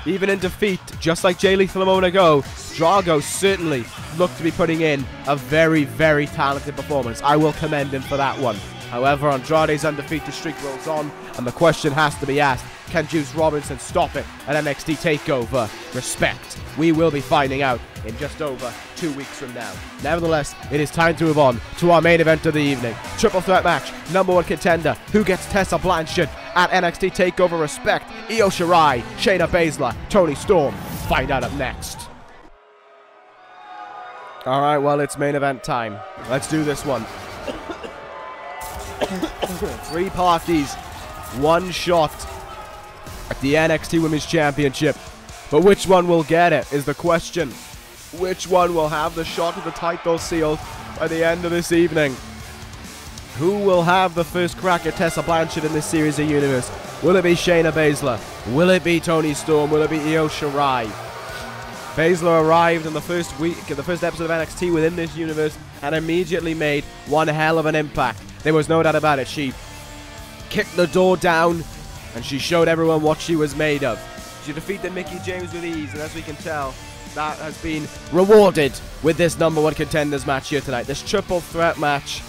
[SPEAKER 1] even in defeat, just like Jay Lethal a moment ago, Drago certainly looked to be putting in a very, very talented performance. I will commend him for that one. However, Andrade's undefeated streak rolls on, and the question has to be asked, can Juice Robinson stop it at NXT TakeOver? Respect. We will be finding out in just over 2 weeks from now. Nevertheless, it is time to move on to our main event of the evening. Triple threat match, #1 contender. Who gets Tessa Blanchard at NXT TakeOver? Respect. Io Shirai, Shayna Baszler, Toni Storm. Find out up next. Alright, well, it's main event time. Let's do this one. 3 parties, 1 shot at the NXT Women's Championship. But which one will get it is the question. Which one will have the shot at the title sealed by the end of this evening? Who will have the first crack at Tessa Blanchard in this series of universe? Will it be Shayna Baszler? Will it be Toni Storm? Will it be Io Shirai? Baszler arrived in the first episode of NXT within this universe and immediately made one hell of an impact. There was no doubt about it. She kicked the door down and she showed everyone what she was made of. She defeated Mickie James with ease, and as we can tell, that has been rewarded with this #1 contenders match here tonight. This triple threat match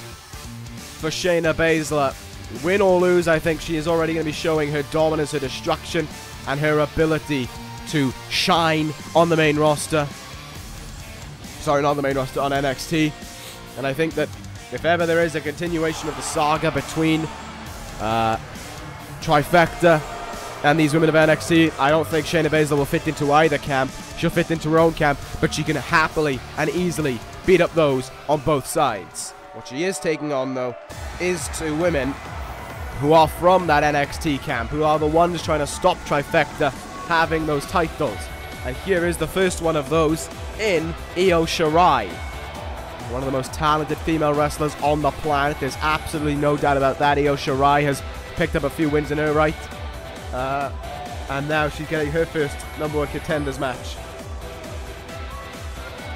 [SPEAKER 1] for Shayna Baszler. Win or lose, I think she is already going to be showing her dominance, her destruction, and her ability to shine on the main roster. Sorry, not the main roster, on NXT. And I think that if ever there is a continuation of the saga between Trifecta and these women of NXT, I don't think Shayna Baszler will fit into either camp. She'll fit into her own camp, but she can happily and easily beat up those on both sides. What she is taking on, though, is 2 women who are from that NXT camp, who are the ones trying to stop Trifecta having those titles. And here is the first one of those in Io Shirai. One of the most talented female wrestlers on the planet. There's absolutely no doubt about that. Io Shirai has picked up a few wins in her right. And now she's getting her first #1 contenders match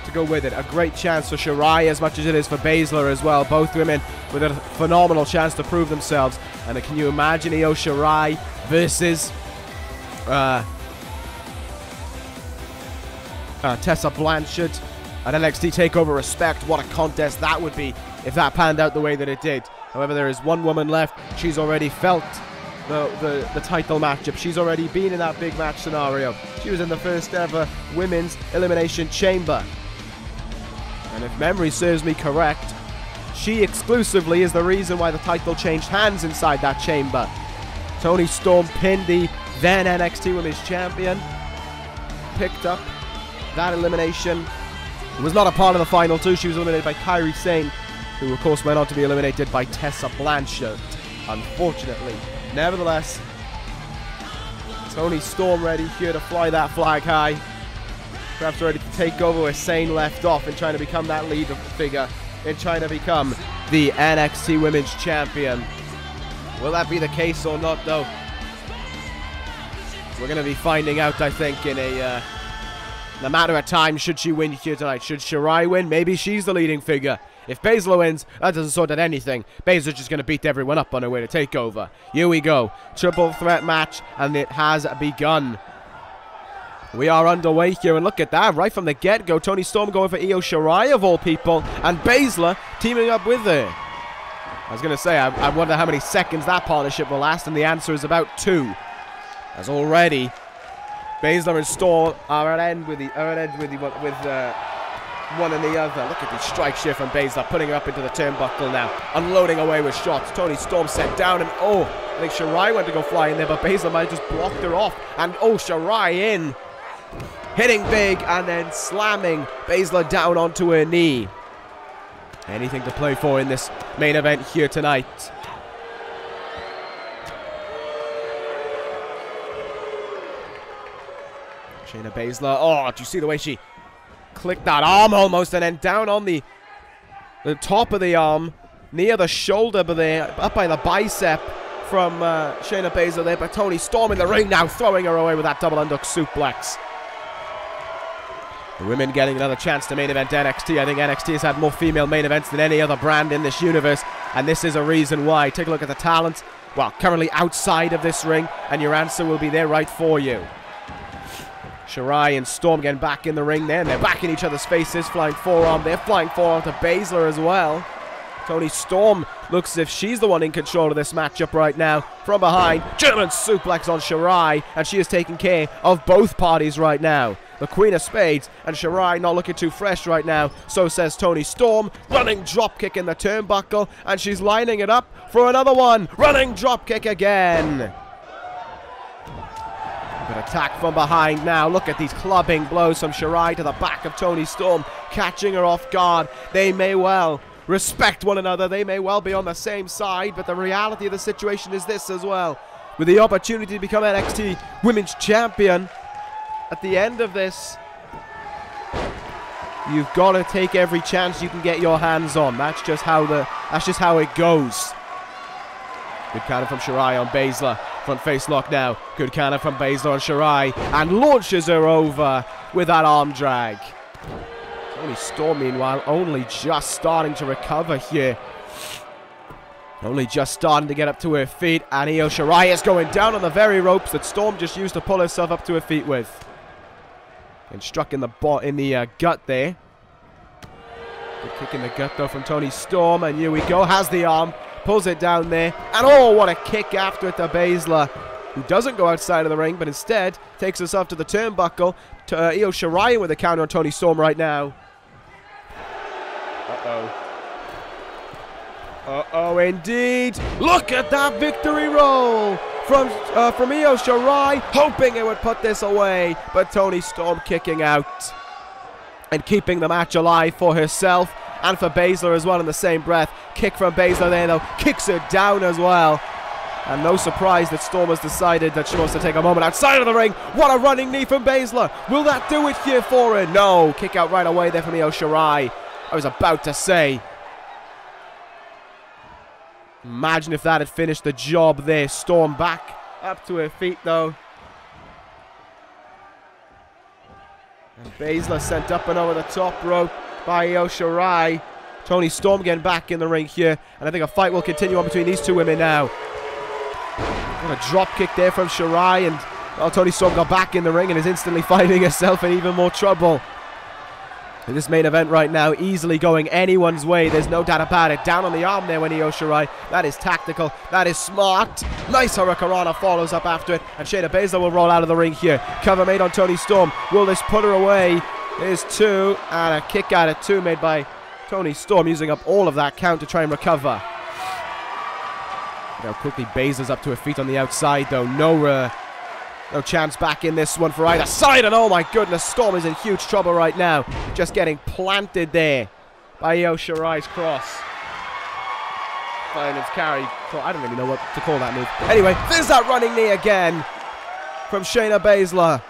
[SPEAKER 1] to go with it. A great chance for Shirai as much as it is for Baszler as well. Both women with a phenomenal chance to prove themselves. And can you imagine Io Shirai versus Tessa Blanchard at NXT TakeOver? Respect. What a contest that would be if that panned out the way that it did. However, there is one woman left. She's already felt the title matchup. She's already been in that big match scenario. She was in the first ever Women's Elimination Chamber. And if memory serves me correct, she exclusively is the reason why the title changed hands inside that chamber. Toni Storm pinned the then NXT Women's Champion, picked up that elimination. Was not a part of the final 2. She was eliminated by Kairi Sane, who of course went on to be eliminated by Tessa Blanchard, unfortunately. Nevertheless,
[SPEAKER 2] Toni Storm ready here to fly that flag high. Perhaps ready to take over where Cien left off and trying to become that leader figure and trying to become the NXT Women's Champion. Will that be the case or not, though? We're going to be finding out, I think, in a matter of time, should she win here tonight. Should Shirai win? Maybe she's the leading figure. If Baszler wins, that doesn't sort out anything. Baszler's just going to beat everyone up on her way to Takeover. Here we go. Triple threat match, and it has begun. We are underway here, and look at that. Right from the get-go, Toni Storm going for Io Shirai, of all people, and Baszler teaming up with her. I was going to say, I wonder how many seconds that partnership will last, and the answer is about 2. As already, Baszler and Storm are at end with one and the other. Look at the strike shift from Baszler, putting her up into the turnbuckle now, unloading away with shots. Toni Storm set down, and oh, I think Shirai went to go fly in there, but Baszler might have just blocked her off. And oh, Shirai in, hitting big, and then slamming Baszler down onto her knee. Anything to play for in this main event here tonight. Shayna Baszler. Oh, do you see the way she clicked that arm almost, and then down on the top of the arm, near the shoulder, but there, up by the bicep from Shayna Baszler there. But Toni Storm in the ring now, throwing her away with that double underhook suplex. The women getting another chance to main event NXT. I think NXT has had more female main events than any other brand in this universe, and this is a reason why. Take a look at the talent, well, currently outside of this ring, and your answer will be there right for you. Shirai and Storm getting back in the ring there, and they're back in each other's faces, flying forearm. They're flying forearm to Baszler as well. Toni Storm looks as if she's the one in control of this matchup right now. From behind, German suplex on Shirai, and she is taking care of both parties right now. The Queen of Spades, and Shirai not looking too fresh right now. So says Toni Storm. Running dropkick in the turnbuckle, and she's lining it up for another one. Running dropkick again. Good attack from behind now. Look at these clubbing blows from Shirai to the back of Toni Storm, catching her off guard. They may well respect one another. They may well be on the same side, but the reality of the situation is this as well. With the opportunity to become NXT Women's Champion at the end of this, you've got to take every chance you can get your hands on. That's just how it goes. Good counter from Shirai on Baszler. Front face lock now. Good counter from Baszler on Shirai, and launches her over with that arm drag. Toni Storm, meanwhile, only just starting to recover here. Only just starting to get up to her feet, and Io Shirai is going down on the very ropes that Storm just used to pull herself up to her feet with. And struck in the gut there. Good kick in the gut though from Toni Storm, and here we go. Has the arm, pulls it down there, and oh, what a kick after it to Baszler, who doesn't go outside of the ring, but instead takes herself to the turnbuckle. To Io Shirai with a counter on Toni Storm right now. Uh-oh, indeed. Look at that victory roll from Io Shirai, hoping it would put this away, but Toni Storm kicking out and keeping the match alive for herself and for Baszler as well in the same breath. Kick from Baszler there, though. Kicks her down as well. And no surprise that Storm has decided that she wants to take a moment outside of the ring. What a running knee from Baszler. Will that do it here for her? No. Kick out right away there from Io Shirai. I was about to say, imagine if that had finished the job there. Storm back up to her feet, though. And Baszler sent up and over the top rope by Io Shirai. Toni Storm getting back in the ring here, and I think a fight will continue on between these two women now. What a drop kick there from Shirai, and well, Toni Storm got back in the ring and is instantly finding herself in even more trouble. And this main event right now easily going anyone's way, there's no doubt about it. Down on the arm there when Io Shirai. That is tactical, that is smart. Nice hurricanrana follows up after it, and Shayna Baszler will roll out of the ring here. Cover made on Toni Storm. Will this put her away? There's 2, and a kick out at 2 made by Toni Storm, using up all of that count to try and recover. Now quickly Baszler's up to her feet on the outside though. No chance back in this one for either side, and oh my goodness, Storm is in huge trouble right now. Just getting planted there by Io Shirai's cross. Fireman's carry. I don't really know what to call that move. Anyway, there's that running knee again. from Shayna Baszler.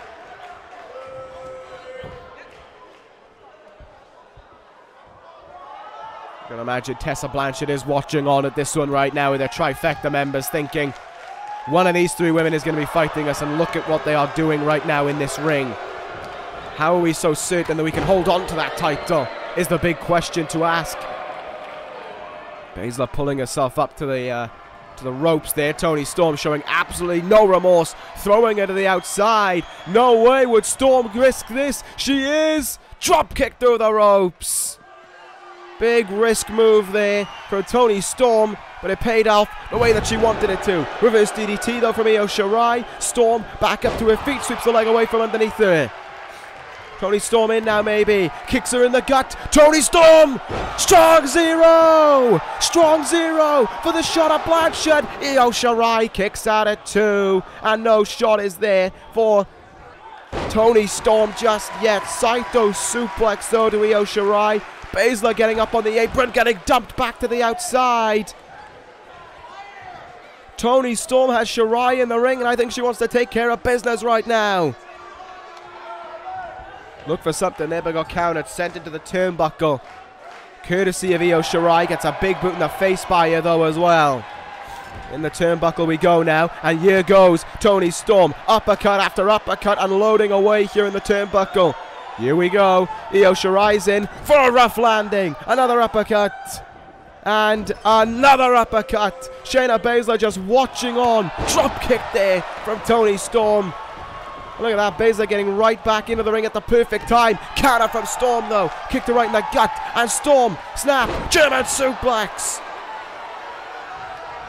[SPEAKER 2] I can imagine Tessa Blanchard is watching on at this one right now with their trifecta members, thinking one of these three women is going to be fighting us, and look at what they are doing right now in this ring. How are we so certain that we can hold on to that title is the big question to ask. Baszler pulling herself up to the ropes there. Toni Storm showing absolutely no remorse, throwing her to the outside. No way would Storm risk this. She is. Drop kick through the ropes. Big risk move there from Toni Storm, but it paid off the way that she wanted it to. Reverse DDT though from Io Shirai. Storm back up to her feet, sweeps the leg away from underneath her. Toni Storm in now, maybe. Kicks her in the gut. Toni Storm! Strong zero! Strong zero for the shot at Blanchard. Io Shirai kicks out at 2. And no shot is there for Toni Storm just yet. Saito suplex though to Io Shirai. Baszler getting up on the apron, getting dumped back to the outside. Toni Storm has Shirai in the ring, and I think she wants to take care of business right now. Look for something there, but got countered, sent into the turnbuckle. Courtesy of Io Shirai, gets a big boot in the face by her though as well. In the turnbuckle we go now, and here goes Toni Storm. Uppercut after uppercut, unloading away here in the turnbuckle. Here we go. Io Shirai's in for a rough landing. Another uppercut. And another uppercut. Shayna Baszler just watching on. Drop kick there from Toni Storm. Look at that, Baszler getting right back into the ring at the perfect time. Counter from Storm though. Kicked her right in the gut. And Storm, snap, German suplex.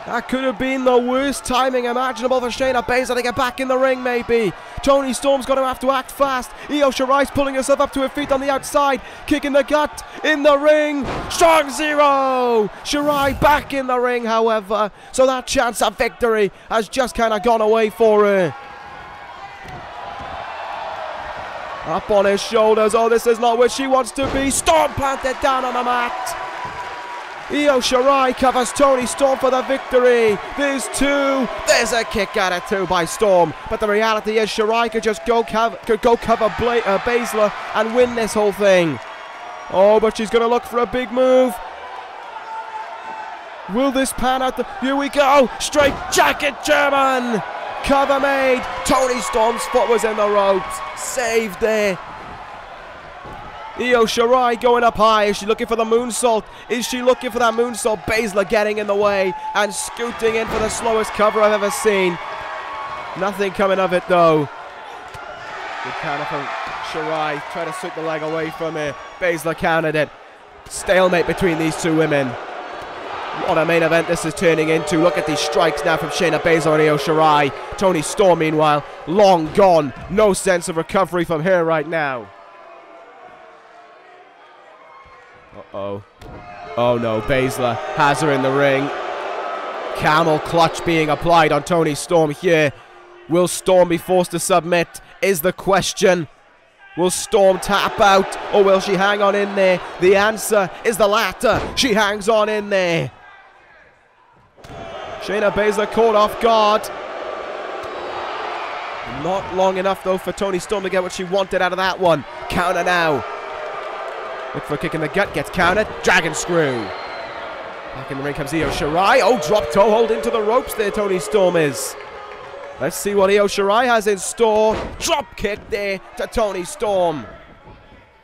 [SPEAKER 2] That could have been the worst timing imaginable for Shayna Baszler to get back in the ring, maybe. Toni Storm's going to have to act fast. Io Shirai's pulling herself up to her feet on the outside. Kick in the gut, in the ring. Strong zero. Shirai back in the ring, however. So that chance of victory has just kind of gone away for her. Up on his shoulders. Oh, this is not where she wants to be. Storm planted down on the mat. Io Shirai covers Toni Storm for the victory. There's 2. There's a kick out of 2 by Storm. But the reality is Shirai could just go cover Baszler and win this whole thing. Oh, but she's going to look for a big move. Will this pan out? Here we go. Straight jacket German. Cover made. Toni Storm's foot was in the ropes. Saved there. Io Shirai going up high. Is she looking for the moonsault? Is she looking for that moonsault? Baszler getting in the way and scooting in for the slowest cover I've ever seen. Nothing coming of it though. Good counter from Shirai. Try to sweep the leg away from her. Baszler countered it. Stalemate between these two women. What a main event this is turning into. Look at these strikes now from Shayna Baszler and Io Shirai. Toni Storm, meanwhile, long gone. No sense of recovery from her right now. Uh-oh. Oh no, Baszler has her in the ring. Camel clutch being applied on Toni Storm here. Will Storm be forced to submit? Is the question. Will Storm tap out or will she hang on in there? The answer is the latter. She hangs on in there. Shayna Baszler caught off guard. Not long enough though for Toni Storm to get what she wanted out of that one. Counter now. Look for a kick in the gut, gets countered. Dragon screw. Back in the ring comes Io Shirai. Oh, drop toe hold into the ropes there, Toni Storm is. Let's see what Io Shirai has in store. Drop kick there to Toni Storm.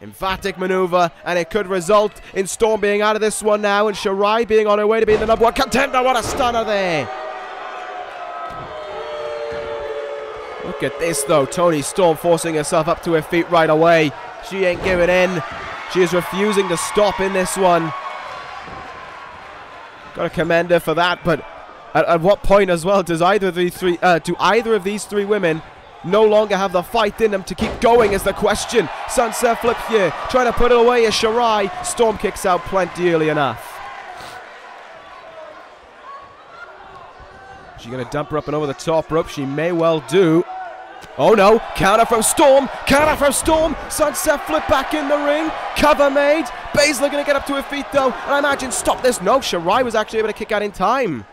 [SPEAKER 2] Emphatic maneuver, and it could result in Storm being out of this one now, and Shirai being on her way to being the #1 contender. What a stunner there. Look at this though, Toni Storm forcing herself up to her feet right away. She ain't giving in. She is refusing to stop in this one. Got to commend her for that, but at what point as well does either of these three women no longer have the fight in them to keep going is the question. Sunset flip here, trying to put it away as Shirai. Storm kicks out plenty early enough. She's going to dump her up and over the top rope. She may well do. Oh no, counter from Storm, counter from Storm, sunset flip back in the ring, cover made. Baszler going to get up to her feet though, and I imagine stop this. No, Shirai was actually able to kick out in time.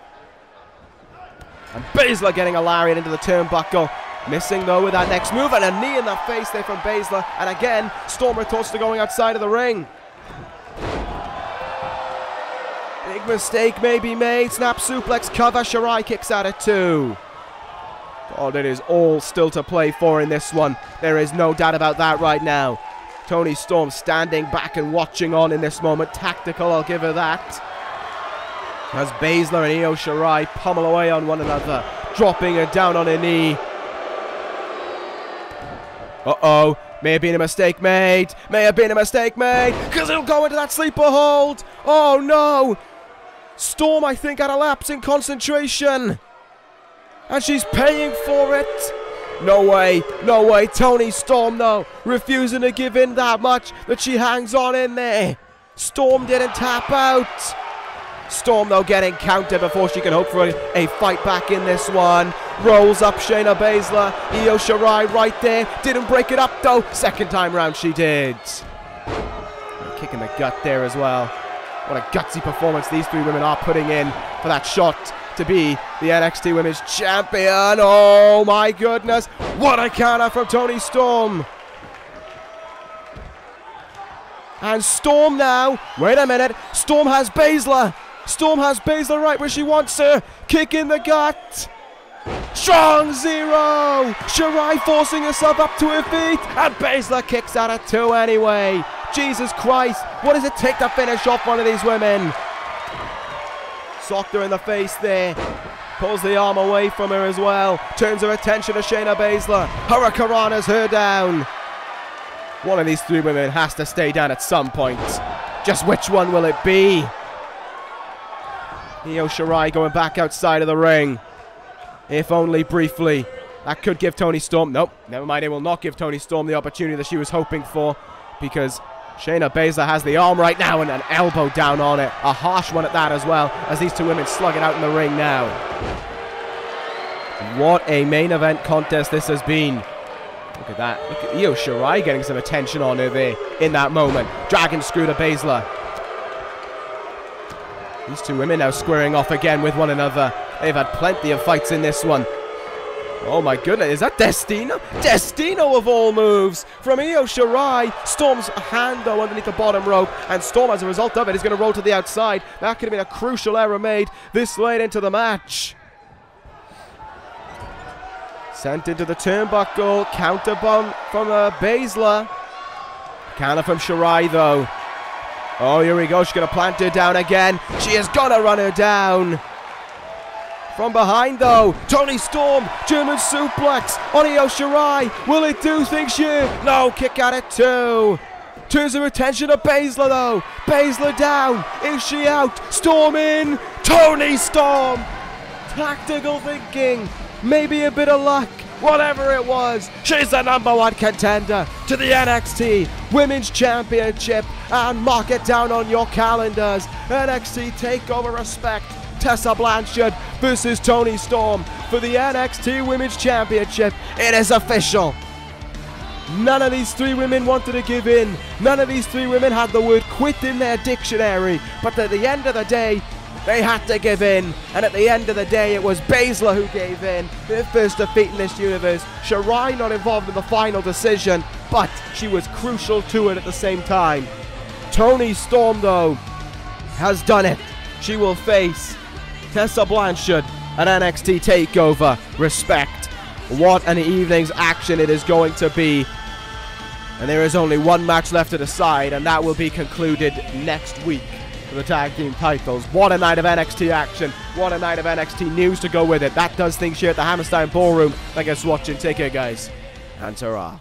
[SPEAKER 2] And Baszler getting a lariat into the turnbuckle. Missing though with that next move, and a knee in the face there from Baszler. And again, Storm retorts to going outside of the ring. Big mistake may be made. Snap suplex cover. Shirai kicks out at 2. God, it is all still to play for in this one. There is no doubt about that right now. Toni Storm standing back and watching on in this moment. Tactical, I'll give her that. As Baszler and Io Shirai pummel away on one another, dropping her down on her knee. Uh-oh. May have been a mistake made. May have been a mistake made. Because it'll go into that sleeper hold. Oh, no. Storm, I think, had a lapse in concentration. And she's paying for it. No way. No way. Toni Storm, though, refusing to give in that much that she hangs on in there. Storm didn't tap out. Storm, though, getting counted before she can hope for a fight back in this one. Rolls up Shayna Baszler. Io Shirai right there. Didn't break it up, though. Second time round she did. A kick in the gut there as well. What a gutsy performance these three women are putting in for that shot to be the NXT Women's Champion. Oh, my goodness. What a counter from Toni Storm. And Storm now. Wait a minute. Storm has Baszler. Storm has Baszler right where she wants her. Kick in the gut. Strong 0. Shirai forcing herself up to her feet. And Baszler kicks out at 2 anyway. Jesus Christ. What does it take to finish off one of these women? Socked her in the face there. Pulls the arm away from her as well. Turns her attention to Shayna Baszler. Hurricanrana's her down. One of these three women has to stay down at some point. Just which one will it be? Io Shirai going back outside of the ring. If only briefly. That could give Toni Storm... Nope, never mind. It will not give Toni Storm the opportunity that she was hoping for. Because Shayna Baszler has the arm right now and an elbow down on it. A harsh one at that as well, as these two women slug it out in the ring now. What a main event contest this has been. Look at that. Look at Io Shirai getting some attention on her there in that moment. Dragon screw to Baszler. These two women now squaring off again with one another. They've had plenty of fights in this one. Oh my goodness, is that Destino? Destino of all moves from Io Shirai. Storm's hand though underneath the bottom rope, and Storm as a result of it is going to roll to the outside. That could have been a crucial error made this late into the match. Sent into the turnbuckle, counter bomb from Baszler. Counter from Shirai though. Oh, here we go, she's going to plant her down again. She is going to run her down. From behind though, Toni Storm, German suplex on Io Shirai. Will it do things here? No, kick out at 2. Turns her attention to Baszler though. Baszler down. Is she out? Storm in. Toni Storm. Tactical thinking. Maybe a bit of luck. Whatever it was, she's the #1 contender to the NXT Women's Championship. And mark it down on your calendars. NXT TakeOver respect. Tessa Blanchard versus Toni Storm for the NXT Women's Championship. It is official. None of these three women wanted to give in. None of these three women had the word quit in their dictionary. But at the end of the day, they had to give in. And at the end of the day, it was Baszler who gave in. Her first defeat in this universe. Shirai not involved in the final decision, but she was crucial to it at the same time. Toni Storm, though, has done it. She will face Tessa Blanchard at NXT TakeOver. Respect. What an evening's action it is going to be. And there is only one match left to decide, and that will be concluded next week for the tag team titles. What a night of NXT action. What a night of NXT news to go with it. That does things here at the Hammerstein Ballroom. Thank you for watching. Take care, guys. And ta-ra.